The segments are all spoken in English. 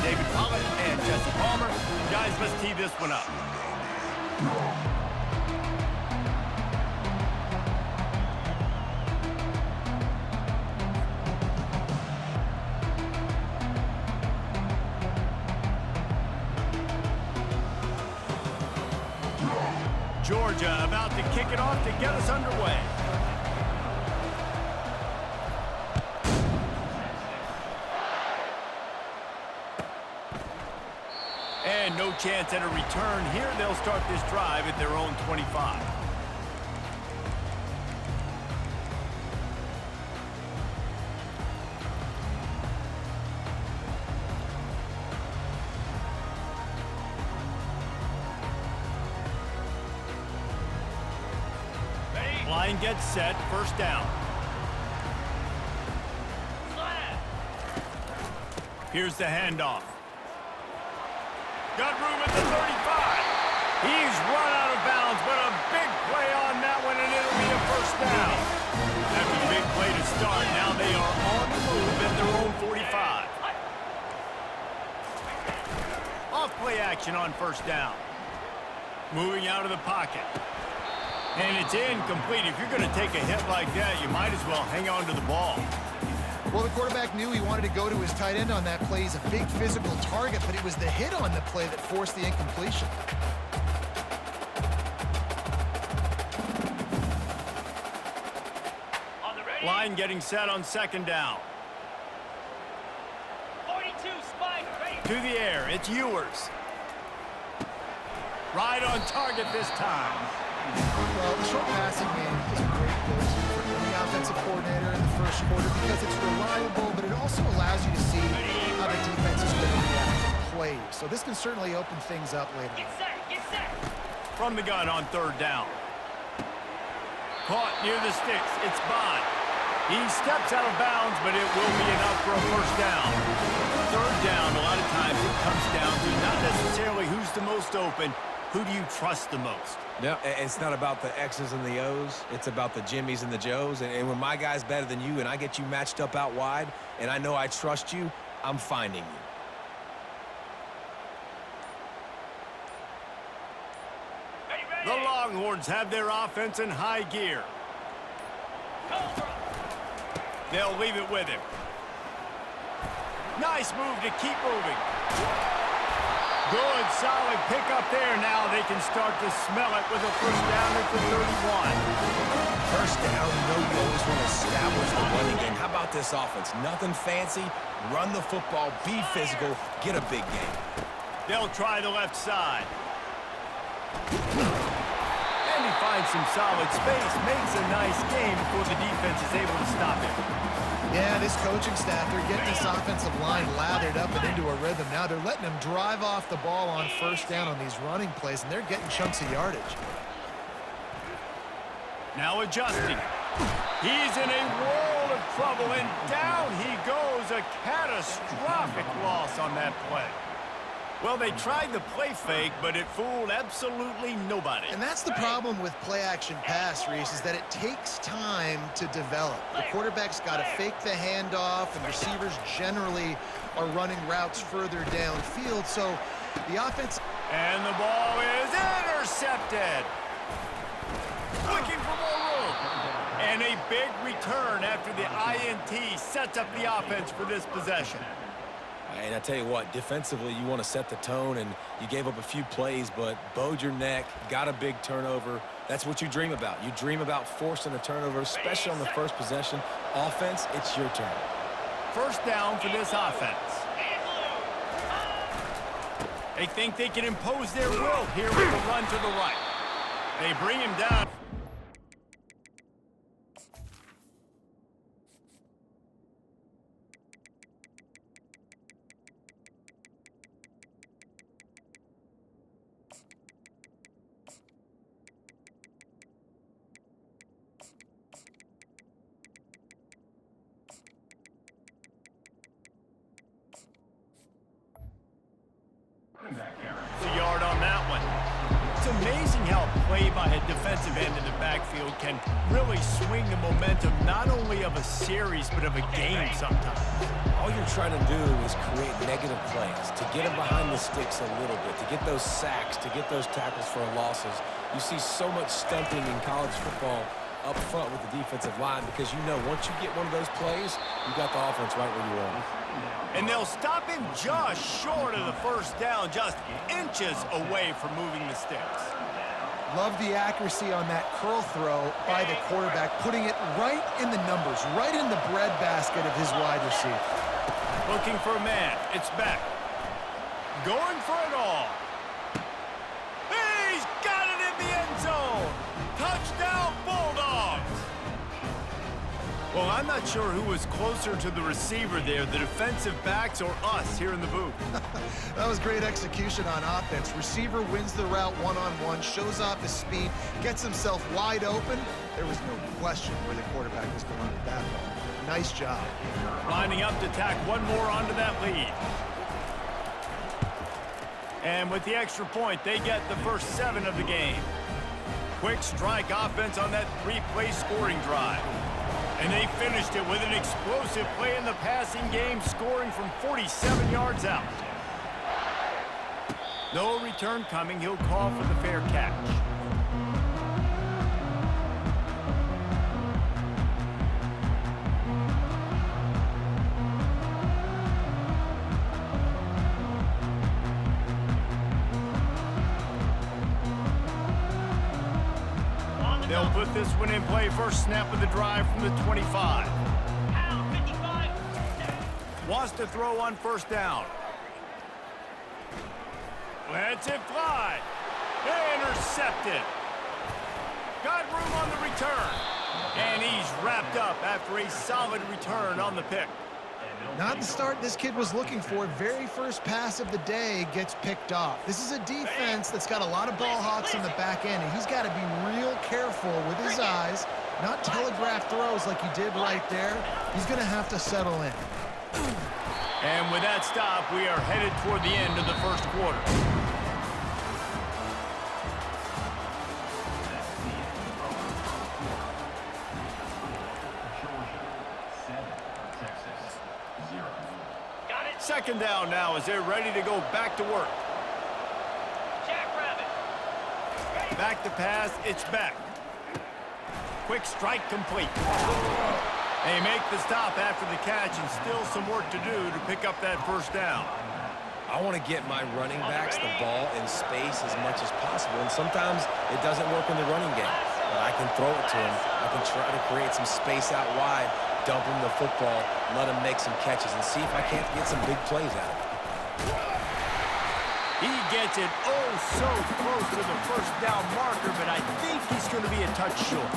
David Pollock and Jesse Palmer. Guys, let's tee this one up. Georgia about to kick it off to get us underway. And no chance at a return here. They'll start this drive at their own 25. Line gets set, first down. Here's the handoff. Got room at the 35. He's run out of bounds, but a big play on that one, and it'll be a first down. After the big play to start, now they are on the move at their own 45. Off play action on first down. Moving out of the pocket. And it's incomplete. If you're going to take a hit like that, you might as well hang on to the ball. Well, the quarterback knew he wanted to go to his tight end on that play. He's a big physical target, but it was the hit on the play that forced the incompletion. Line getting set on second down. 42, spike, ready. To the air, it's Ewers. Right on target this time. Well, the short passing game is a great go-to for any offensive coordinator in the first quarter because it's reliable, but it also allows you to see how the defense is going to react to plays. So this can certainly open things up later on. Get set, get set. From the gun on third down. Caught near the sticks. It's Bond. He steps out of bounds, but it will be enough for a first down. Third down, a lot of times it comes down to not necessarily who's the most open, who do you trust the most? No, it's not about the X's and the O's. It's about the Jimmys and the Joes. And when my guy's better than you and I get you matched up out wide and I know I trust you, I'm finding you. Ready, ready. The Longhorns have their offense in high gear. Cobra. They'll leave it with him. Nice move to keep moving. Good, solid pickup there. Now they can start to smell it with a first down at the 31. First down, you know you always want to establish the running game. How about this offense? Nothing fancy. Run the football, be physical, get a big game. They'll try the left side. And he finds some solid space. Makes a nice game before the defense is able to stop him. Yeah, this coaching staff, they're getting this offensive line lathered up and into a rhythm. Now they're letting them drive off the ball on first down on these running plays, and they're getting chunks of yardage. Now adjusting. He's in a world of trouble, and down he goes. A catastrophic loss on that play. Well, they tried the play fake, but it fooled absolutely nobody. And that's the problem with play-action pass, Reese, is that it takes time to develop. The quarterback's got to fake the handoff, and receivers generally are running routes further downfield, so the offense... And the ball is intercepted. Looking for more room. And a big return after the INT sets up the offense for this possession. And I tell you what, defensively, you want to set the tone, and you gave up a few plays, but bowed your neck, got a big turnover. That's what you dream about. You dream about forcing a turnover, especially on the first possession. Offense, it's your turn. First down for this offense. They think they can impose their will here with the run to the right. They bring him down. It's a yard on that one. It's amazing how play by a defensive end in the backfield can really swing the momentum not only of a series but of a game sometimes. All you're trying to do is create negative plays, to get them behind the sticks a little bit, to get those sacks, to get those tackles for losses. You see so much stunting in college football up front with the defensive line because you know once you get one of those plays, you got the offense right where you want. And they'll stop him just short of the first down, just inches away from moving the sticks. Love the accuracy on that curl throw by the quarterback, putting it right in the numbers, right in the breadbasket of his wide receiver. Looking for a man. It's Beck. Going for it all. He's got it in the end zone. Touchdown, Bulldogs. Well, I'm not sure who was closer to the receiver there, the defensive backs or us here in the booth. That was great execution on offense. Receiver wins the route one-on-one, shows off his speed, gets himself wide open. There was no question where the quarterback was going with that ball. Nice job. Lining up to tack one more onto that lead. And with the extra point, they get the first 7 of the game. Quick strike offense on that 3-play scoring drive. And they finished it with an explosive play in the passing game, scoring from 47 yards out. No return coming. He'll call for the fair catch. They'll put this one in play. First snap of the drive from the 25. Wants to throw on first down. Lets it fly. Intercepted. Got room on the return. And he's wrapped up after a solid return on the pick. Not the start this kid was looking for. Very first pass of the day gets picked off. This is a defense that's got a lot of ball hawks on the back end, and he's got to be real careful with his eyes, not telegraph throws like he did right there. He's going to have to settle in. And with that stop, we are headed toward the end of the first quarter. Second down now as they're ready to go back to work. Jackrabbit. Back to pass, it's Beck. Quick strike complete. They make the stop after the catch and still some work to do to pick up that first down. I want to get my running backs the ball in space as much as possible, and sometimes it doesn't work in the running game. But I can throw it to him. I can try to create some space out wide, dump him the football, let him make some catches, and see if I can't get some big plays out of it. He gets it oh so close to the first down marker, but I think he's going to be a touch short.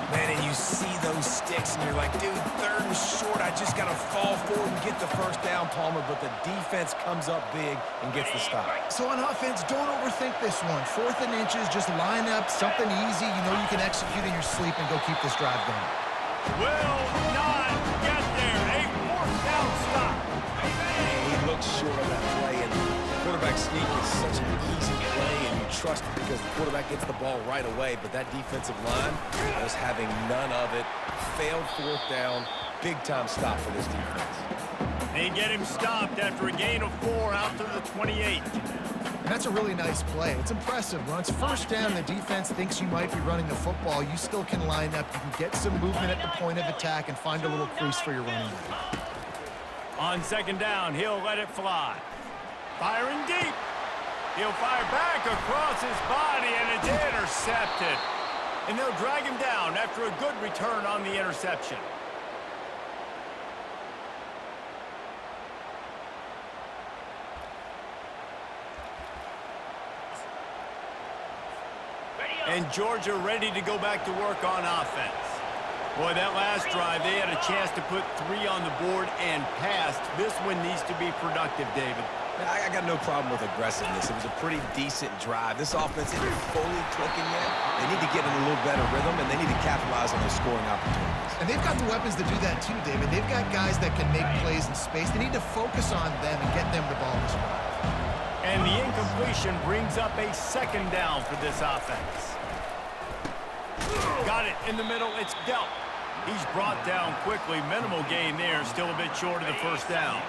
Man, and you see those sticks, and you're like, dude, third and short. I just got to fall forward and get the first down, Palmer, but the defense comes up big and gets the stop. So on offense, don't overthink this one. 4th and inches, just line up something easy you know you can execute in your sleep and go keep this drive going. Will not get there. A 4th down stop. He looks short on that play, and the quarterback sneak is such an easy play, and you trust it because the quarterback gets the ball right away, but that defensive line was having none of it. Failed 4th down. Big-time stop for this defense. They get him stopped after a gain of 4 out to the 28. And that's a really nice play. It's impressive. When it's first down, the defense thinks you might be running the football. You still can line up. You can get some movement at the point of attack and find a little crease for your running back. On second down, he'll let it fly. Firing deep. He'll fire back across his body, and it's intercepted. And they'll drag him down after a good return on the interception. And Georgia ready to go back to work on offense. Boy, that last drive, they had a chance to put 3 on the board and passed. This one needs to be productive, David. I got no problem with aggressiveness. It was a pretty decent drive. This offense isn't fully clicking yet. They need to get in a little better rhythm, and they need to capitalize on those scoring opportunities. And they've got the weapons to do that too, David. They've got guys that can make plays in space. They need to focus on them and get them the ball this drive. And the incompletion brings up a second down for this offense. Got it in the middle. It's dealt. He's brought down quickly. Minimal gain there. Still a bit short of the first down.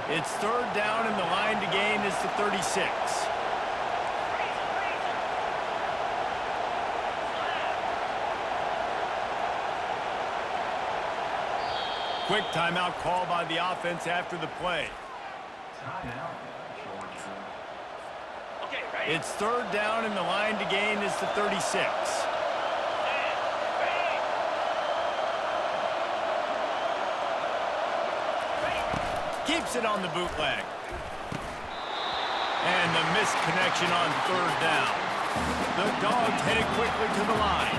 It's third down, and the line to gain is the 36. Quick timeout call by the offense after the play. Okay, ready? It's third down, and the line to gain is the 36. Keeps it on the bootleg. And the missed connection on third down. The Dogs headed quickly to the line.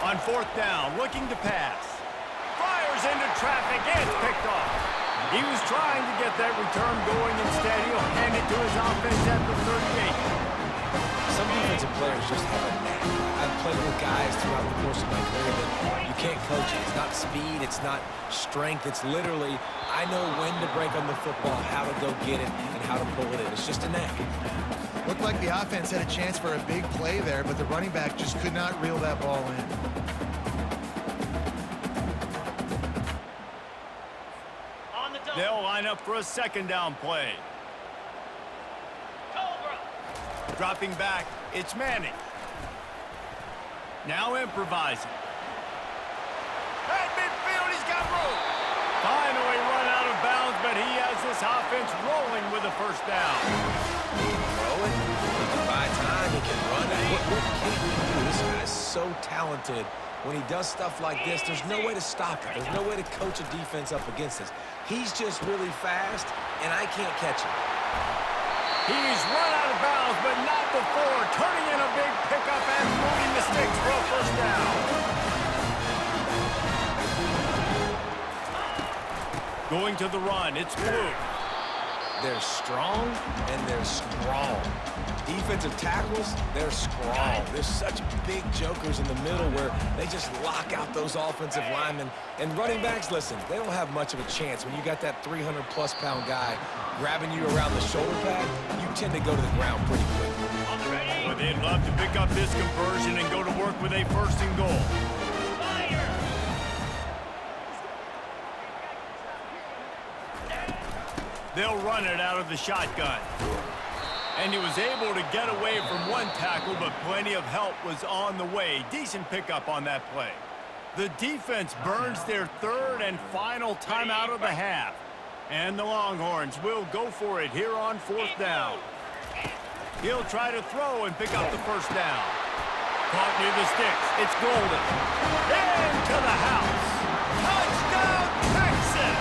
On fourth down, looking to pass. Fires into traffic, and it's picked off. He was trying to get that return going. Instead, he'll hand it to his offense at the 38. Some defensive players just have a knack. I've played with guys throughout the course of my career that you can't coach it. It's not speed, it's not strength. It's literally, I know when to break on the football, how to go get it, and how to pull it in. It's just a knack. Looked like the offense had a chance for a big play there, but the running back just could not reel that ball in. On the double. They'll line up for a second down play. Cobra. Dropping back, it's Manning. Now improvising. At midfield, he's got room. Finally run out of bounds, but he has this offense rolling with a first down. He can throw it, he can buy time, he can run it. What can't he do? This guy's so talented. When he does stuff like this, there's no way to stop it. There's no way to coach a defense up against this. He's just really fast, and I can't catch him. He's run out of bounds, but not before turning in a big pickup and moving the sticks for a first down. Going to the run, it's Blue. They're strong, and they're strong. Defensive tackles, they're strong. There's such big jokers in the middle where they just lock out those offensive linemen. And running backs, listen, they don't have much of a chance. When you got that 300-plus pound guy grabbing you around the shoulder pad, you tend to go to the ground pretty quickly. On the ready. But they'd love to pick up this conversion and go to work with a first and goal. Fire. They'll run it out of the shotgun. And he was able to get away from one tackle, but plenty of help was on the way. Decent pickup on that play. The defense burns their third and final timeout of the half. And the Longhorns will go for it here on fourth down. He'll try to throw and pick up the first down. Caught near the sticks. It's Golden. Into the house. Touchdown, Texas!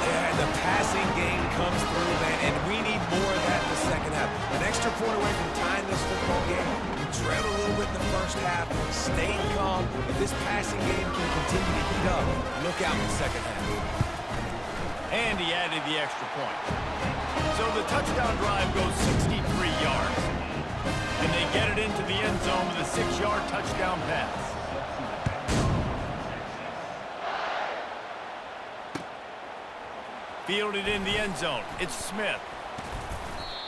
Yeah, the passing game comes through, man, and we need more of that in the second half. An extra point away from tying this football game. You trail a little bit in the first half, stay calm. If this passing game can continue to heat up, look out in the second half. And he added the extra point. So the touchdown drive goes 63 yards. And they get it into the end zone with a 6-yard touchdown pass. Fielded in the end zone. It's Smith.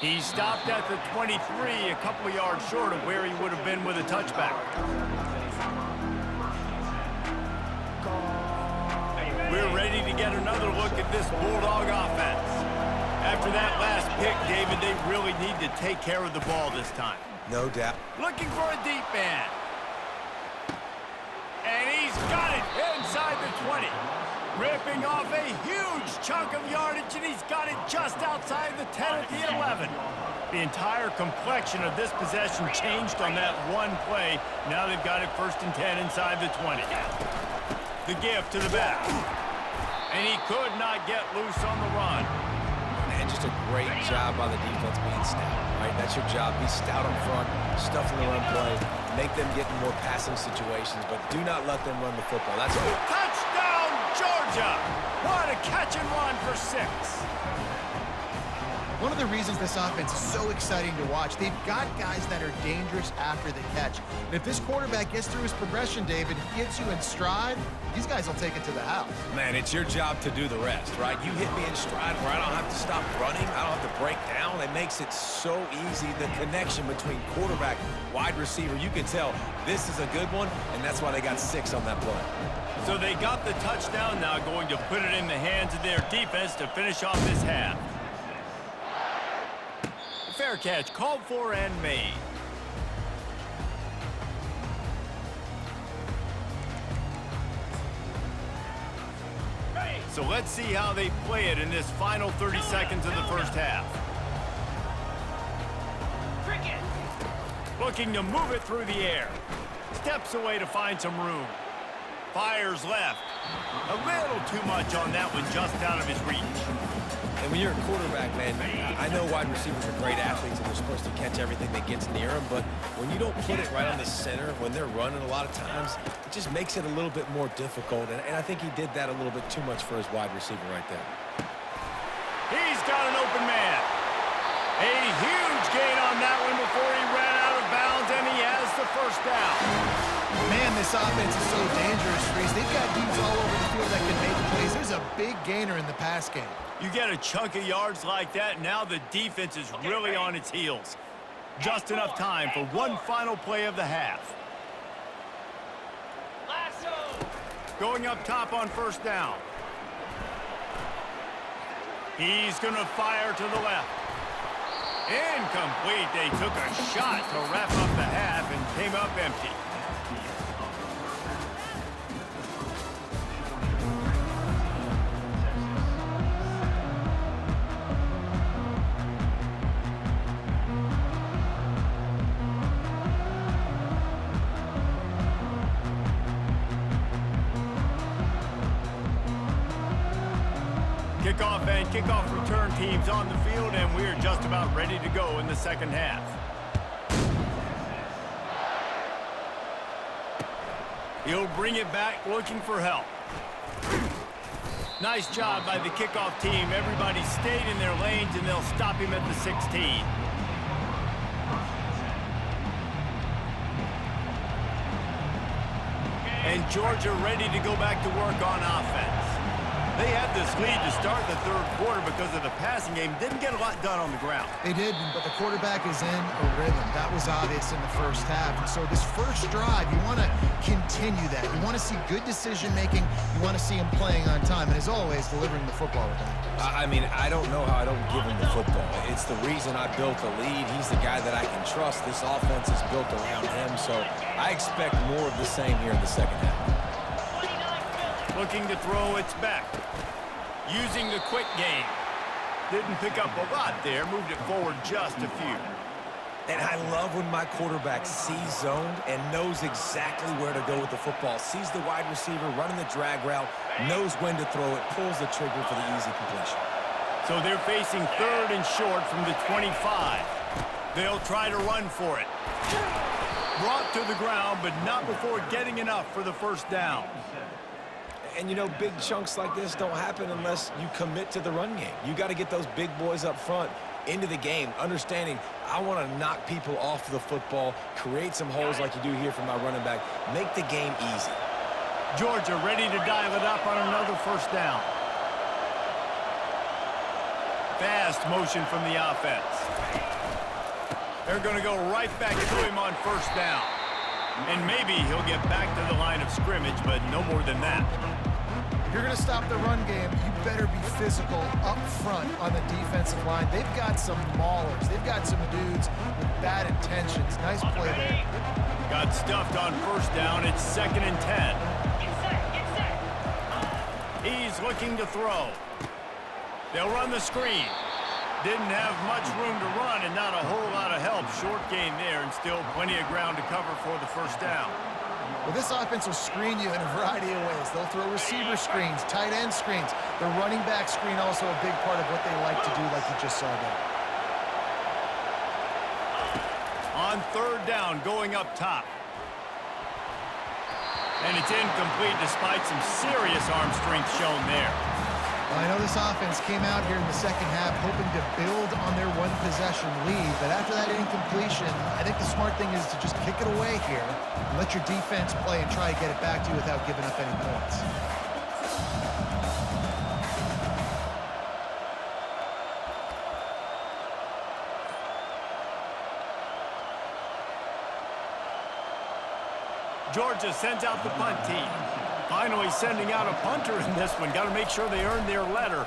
He stopped at the 23, a couple of yards short of where he would have been with a touchback. We're ready to get another look at this Bulldog offense. After that last pick, David, they really need to take care of the ball this time. No doubt. Looking for a deep man. And he's got it inside the 20. Ripping off a huge chunk of yardage, and he's got it just outside the 10 at the 11. The entire complexion of this possession changed on that one play. Now they've got it first and 10 inside the 20. The gift to the back. And he could not get loose on the run. Man, just a great job by the defense being stout, right? That's your job. Be stout up front, stuff in the run play, make them get in more passing situations, but do not let them run the football. That's what. Touchdown, Georgia! What a catch and run for 6. One of the reasons this offense is so exciting to watch, they've got guys that are dangerous after the catch. And if this quarterback gets through his progression, David, gets you in stride, these guys will take it to the house. Man, it's your job to do the rest, right? You hit me in stride where I don't have to stop running. I don't have to break down. It makes it so easy. The connection between quarterback, wide receiver, you can tell this is a good one, and that's why they got 6 on that play. So they got the touchdown, now going to put it in the hands of their defense to finish off this half. Fair catch, called for and made. So let's see how they play it in this final 30 seconds of the first half. Cricket. Looking to move it through the air. Steps away to find some room. Fires left. A little too much on that one, just out of his reach. And when you're a quarterback, man, I know wide receivers are great athletes and they're supposed to catch everything that gets near them, but when you don't put it right on the center, when they're running a lot of times, it just makes it a little bit more difficult, and I think he did that a little bit too much for his wide receiver right there. He's got an open man. A huge gain on that one before he ran out of bounds, and he has the first down. Man, this offense is so dangerous, Reese. They've got dudes all over the field that can make plays. There's a big gainer in the pass game. You get a chunk of yards like that, now the defense is really on its heels. Just enough time for one final play of the half. Lasso. Going up top on first down. He's going to fire to the left. Incomplete. They took a shot to wrap up the half and came up empty. Kickoff and kickoff return teams on the field, and we're just about ready to go in the second half. He'll bring it back looking for help. Nice job by the kickoff team. Everybody stayed in their lanes, and they'll stop him at the 16. And Georgia ready to go back to work on offense. They had this lead to start the third quarter because of the passing game. Didn't get a lot done on the ground. They did, but the quarterback is in a rhythm. That was obvious in the first half. And so this first drive, you want to continue that. You want to see good decision-making. You want to see him playing on time. And as always, delivering the football with him. I mean, I don't know how I don't give him the football. It's the reason I built a lead. He's the guy that I can trust. This offense is built around him, so I expect more of the same here in the second half. Looking to throw, it's back. Using the quick game. Didn't pick up a lot there, moved it forward just a few. And I love when my quarterback sees zoned and knows exactly where to go with the football. Sees the wide receiver running the drag route, knows when to throw it, pulls the trigger for the easy completion. So they're facing third and short from the 25. They'll try to run for it. Brought to the ground, but not before getting enough for the first down. And, you know, big chunks like this don't happen unless you commit to the run game. You got to get those big boys up front into the game, understanding I want to knock people off the football, create some holes like you do here for my running back, make the game easy. Georgia ready to dial it up on another first down. Fast motion from the offense. They're going to go right back to him on first down. And maybe he'll get back to the line of scrimmage, but no more than that. If you're going to stop the run game, you better be physical up front on the defensive line. They've got some maulers. They've got some dudes with bad intentions. Nice play there. Got stuffed on first down. It's 2nd and 10. Get set. He's looking to throw. They'll run the screen. Didn't have much room to run and not a whole lot of help. Short gain there and still plenty of ground to cover for the first down. Well, this offense will screen you in a variety of ways. They'll throw receiver screens, tight end screens. The running back screen also a big part of what they like to do, like you just saw there. On third down, going up top. And it's incomplete despite some serious arm strength shown there. I know this offense came out here in the second half hoping to build on their one-possession lead, but after that incompletion, I think the smart thing is to just kick it away here and let your defense play and try to get it back to you without giving up any points. Georgia sends out the punt team. Finally sending out a punter in this one. Got to make sure they earn their letter.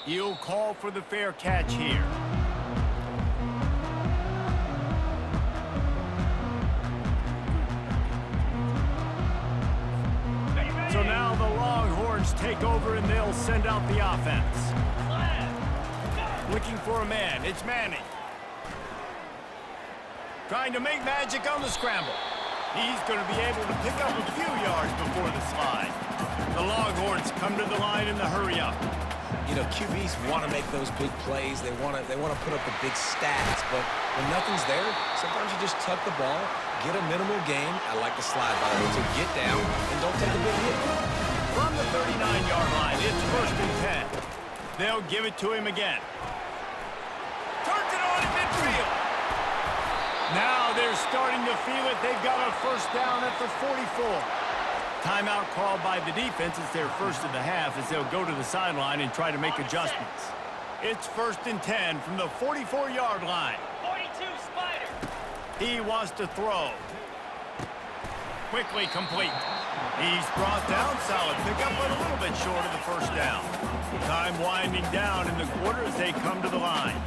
He'll call for the fair catch here. So now the Longhorns take over and they'll send out the offense. Looking for a man. It's Manning. Trying to make magic on the scramble. He's going to be able to pick up a few yards before the slide. The Longhorns come to the line in the hurry-up. You know, QBs want to make those big plays. They want to put up the big stats. But when nothing's there, sometimes you just tuck the ball, get a minimal gain. I like the slide, by the way, to get down and don't take a big hit. From the 39-yard line, it's 1st and 10. They'll give it to him again. Turns it on in midfield. Now they're starting to feel it. They've got a first down at the 44. Timeout called by the defense. It's their first of the half as they'll go to the sideline and try to make adjustments. It's 1st and 10 from the 44-yard line. 42 Spider. He wants to throw. Quickly complete. He's brought down. Solid pickup, but a little bit short of the first down. Time winding down in the quarter as they come to the line.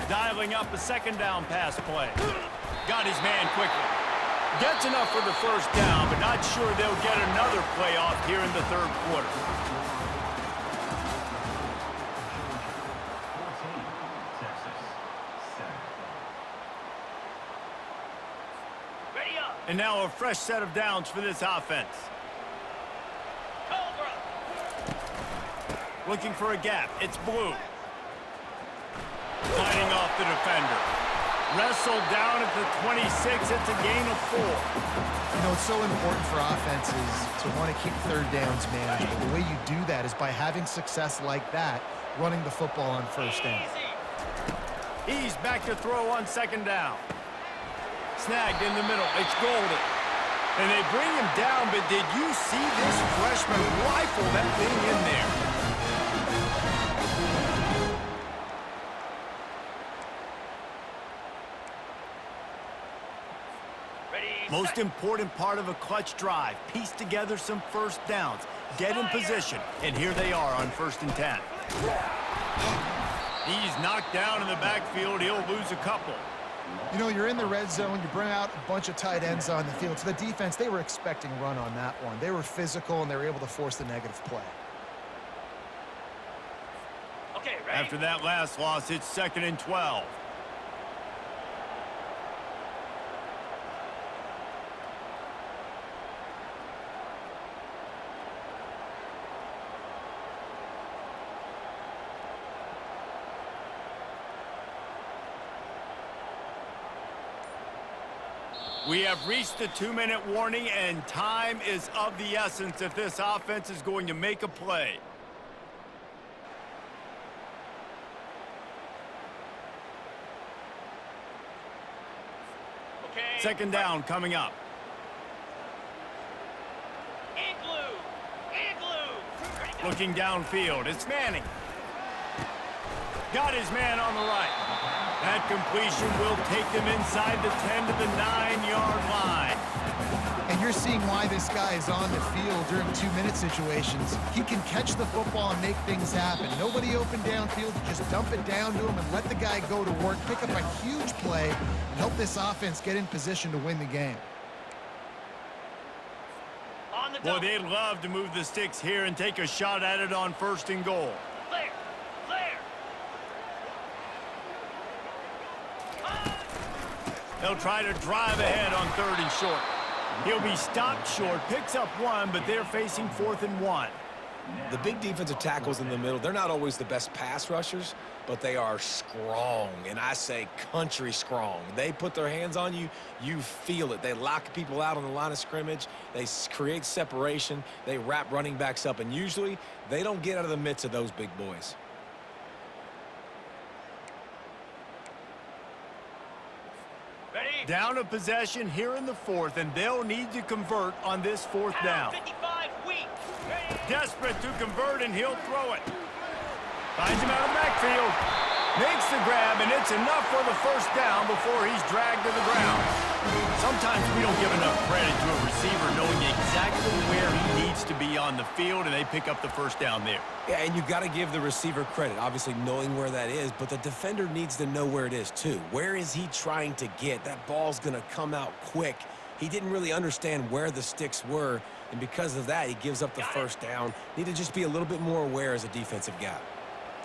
Dialing up a second down pass play. Got his man quickly. Gets enough for the first down, but not sure they'll get another play off here in the third quarter. Ready up. And now a fresh set of downs for this offense. Cobra. Looking for a gap. It's Blue. Fighting off the defender. Wrestled down at the 26. It's a gain of 4. You know, it's so important for offenses to want to keep third downs manageable. The way you do that is by having success like that, running the football on first down. Easy. He's back to throw on second down. Snagged in the middle. It's Golden. And they bring him down, but did you see this freshman rifle that thing in there? Most important part of a clutch drive. Piece together some first downs. Get in position. And here they are on 1st and 10. He's knocked down in the backfield. He'll lose a couple. You know, you're in the red zone. You bring out a bunch of tight ends on the field. So the defense, they were expecting run on that one. They were physical, and they were able to force the negative play. Okay, ready? After that last loss, it's 2nd and 12. We have reached the 2-minute warning, and time is of the essence if this offense is going to make a play. Okay. 2nd down coming up. Igloo. Igloo. Ready, go. Looking downfield, it's Manning. Got his man on the right. That completion will take them inside the 10 to the 9-yard line. And you're seeing why this guy is on the field during 2-minute situations. He can catch the football and make things happen. Nobody open downfield. You just dump it down to him and let the guy go to work, pick up a huge play, and help this offense get in position to win the game. On the Boy, double. they'd love to move the sticks here and take a shot at it on 1st and goal. Clear. Clear. They'll try to drive ahead on 3rd and short. He'll be stopped short, picks up 1, but they're facing 4th and 1. The big defensive tackles in the middle, they're not always the best pass rushers, but they are strong, and I say country strong. They put their hands on you, you feel it. They lock people out on the line of scrimmage. They create separation. They wrap running backs up, and usually they don't get out of the midst of those big boys. Ready? Down a possession here in the fourth, and they'll need to convert on this fourth down. 55 weak. Ready? Desperate to convert, and he'll throw it. Finds him out of the backfield. Makes the grab, and it's enough for the first down before he's dragged to the ground. Sometimes we don't give enough credit to a receiver knowing exactly where he needs to be on the field, and they pick up the first down there. Yeah, and you got to give the receiver credit, obviously knowing where that is, but the defender needs to know where it is too. Where is he trying to get? That ball's going to come out quick. He didn't really understand where the sticks were, and because of that, he gives up the first down. Need to just be a little bit more aware as a defensive guy.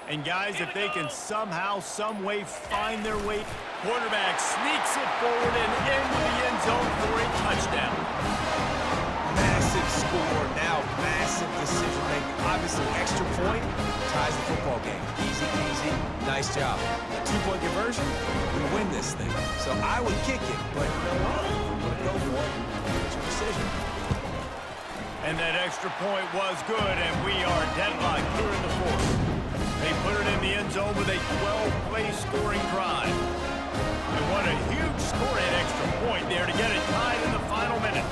And guys, if they can somehow, some way find their way, quarterback sneaks it forward and into the end zone for a touchdown. Massive score, now massive decision making. Obviously, extra point ties the football game. Easy peasy, nice job. A 2-point conversion, we win this thing. So I would kick it, but you know what? I'm going to go for it. It's your decision. And that extra point was good, and we are deadlocked here in the fourth. They put it in the end zone with a 12-play scoring drive. And what a huge score at extra point there to get it tied in the final minute.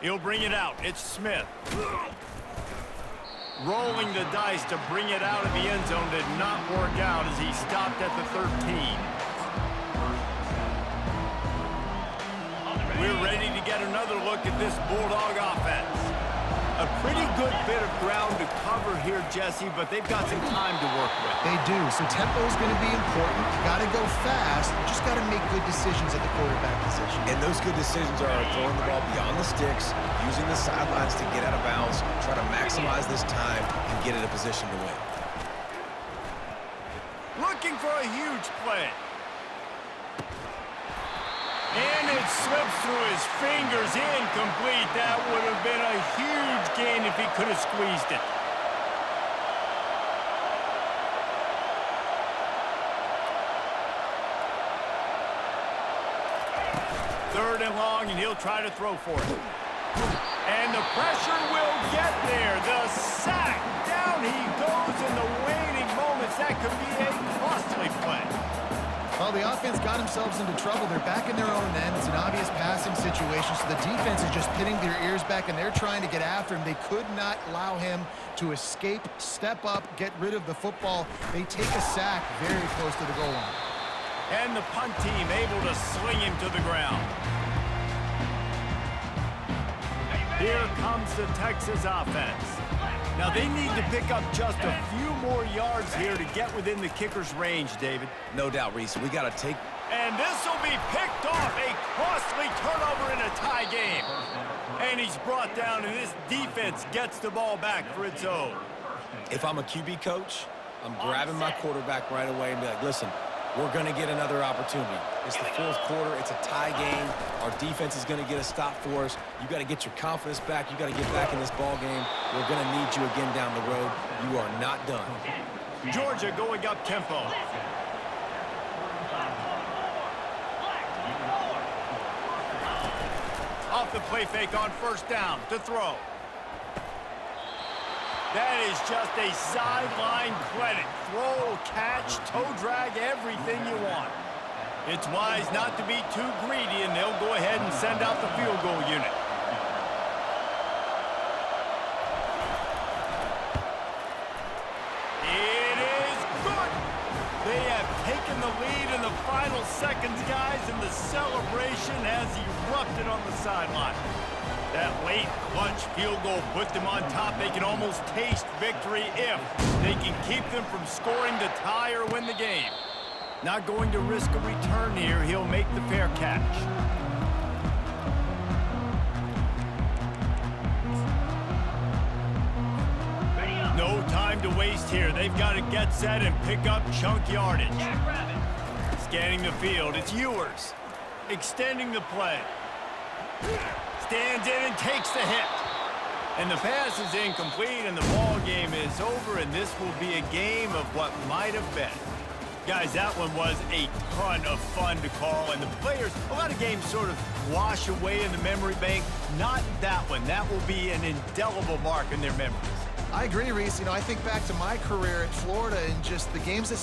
He'll bring it out. It's Smith. Rolling the dice to bring it out of the end zone did not work out as he stopped at the 13. We're ready to get another look at this Bulldog offense. A pretty good bit of ground to cover here, Jesse, but they've got some time to work with. They do, so tempo is going to be important. You got to go fast. You just got to make good decisions at the quarterback position. And those good decisions are throwing the ball beyond the sticks, using the sidelines to get out of bounds, try to maximize this time, and get in a position to win. Looking for a huge play. And it slips through his fingers, incomplete. That would have been a huge gain if he could have squeezed it. Third and long, and he'll try to throw for it. And the pressure will get there. The sack. Down he goes in the waning moments. That could be a costly play. Well, the offense got themselves into trouble. They're back in their own end. It's an obvious passing situation, so the defense is just pinning their ears back, and they're trying to get after him. They could not allow him to escape, step up, get rid of the football. They take a sack very close to the goal line. And the punt team able to sling him to the ground. Here comes the Texas offense. Now, they need to pick up just a few more yards here to get within the kicker's range, David. No doubt, Reese. We got to take... And this will be picked off. A costly turnover in a tie game. And he's brought down, and this defense gets the ball back for its own. If I'm a QB coach, I'm grabbing my quarterback right away and be like, listen, we're going to get another opportunity. It's the fourth quarter. It's a tie game. Our defense is going to get a stop for us. You got to get your confidence back. You got to get back in this ball game. We're going to need you again down the road. You are not done. Georgia going up tempo. Off the play fake on first down to throw. That is just a sideline credit. Throw, catch, toe drag, everything you want. It's wise not to be too greedy, and they'll go ahead and send out the field goal unit. It is good. They have taken the lead in the final seconds, guys, and the celebration has erupted on the sideline. That late clutch field goal put them on top. They can almost taste victory if they can keep them from scoring to tie or win the game. Not going to risk a return here. He'll make the fair catch. No time to waste here. They've got to get set and pick up chunk yardage. Scanning the field, it's Ewers. extending the play. Stands in and takes the hit. And the pass is incomplete, and the ball game is over, and this will be a game of what might have been. Guys, that one was a ton of fun to call, and the players, a lot of games sort of wash away in the memory bank. Not that one. That will be an indelible mark in their memories. I agree, Reese. You know, I think back to my career at Florida and just the games that